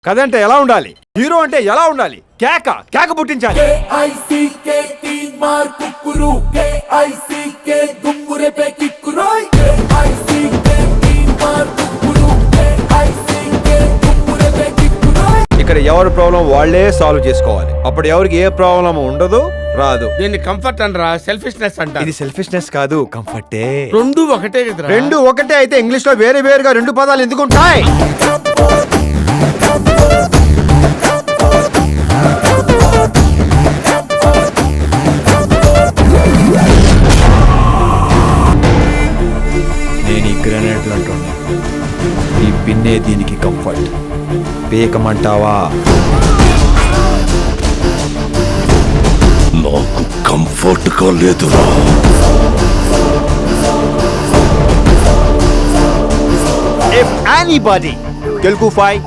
కదంటే ఎలా ఉండాలి, హీరో అంటే ఎలా ఉండాలి, కేక కేక పుట్టించాలి. ఇక్కడ ఎవరి ప్రాబ్లం వాళ్ళే సాల్వ్ చేసుకోవాలి. అప్పుడు ఎవరికి ఏ ప్రాబ్లం ఉండదు, రాదు. దీన్ని కంఫర్ట్ అనరా, సెల్ఫిష్నెస్ అంట. ఇది సెల్ఫిష్నెస్ కాదు, కంఫర్టే. రెండు ఒకటే కదరా. రెండు ఒకటే అయితే ఇంగ్లీష్ లో వేరే వేరుగా రెండు పదాలు ఎందుకు ఉంటాయి? నేను ఈ గ్రానైట్లు అంటున్నా, ఈ పిన్నే దీనికి కంఫర్ట్. పీకమంటావా? నాకు కంఫర్ట్ గా లేదురా. If anybody Telugu fight,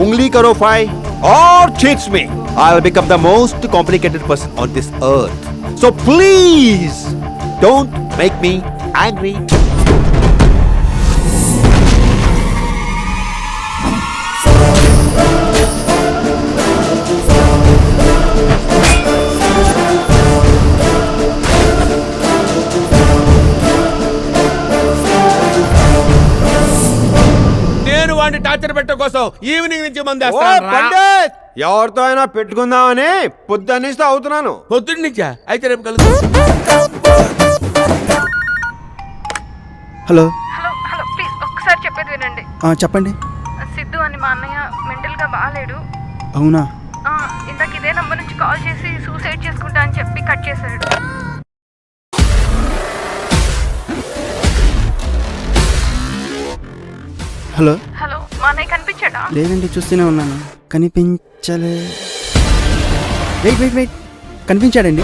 ungli karo fight or cheats me, I'll become the most complicated person on this earth. So please don't make me angry. వాడిని టార్చర్ పెట్టడం కోసం ఈవినింగ్ నుంచి మంది పండిత్, ఎవరితో అయినా పెట్టుకుందామని పొద్దున్నిస్తే అవుతున్నాను. పొద్దున్న నుంచా? అయితే రేపు కలుగు. హలో హలో హలో ప్లీజ్ ఒక్కసారి చెప్పేది వినండి. చెప్పండి. సిద్ధు అని మా అన్నయ్య మెంటల్ గా బాగాలేడు. అవునా? ఇందాక ఇదే నంబర్ నుంచి కాల్ చేసి సూసైడ్ చేసుకుంటా అని చెప్పి కట్ చేశాడు. హలో హలో మా అన్నయ్య కనిపించాడా? లేదండి, చూస్తూనే ఉన్నాను, కనిపించలే. Wait wait wait, కనిపించాడండి.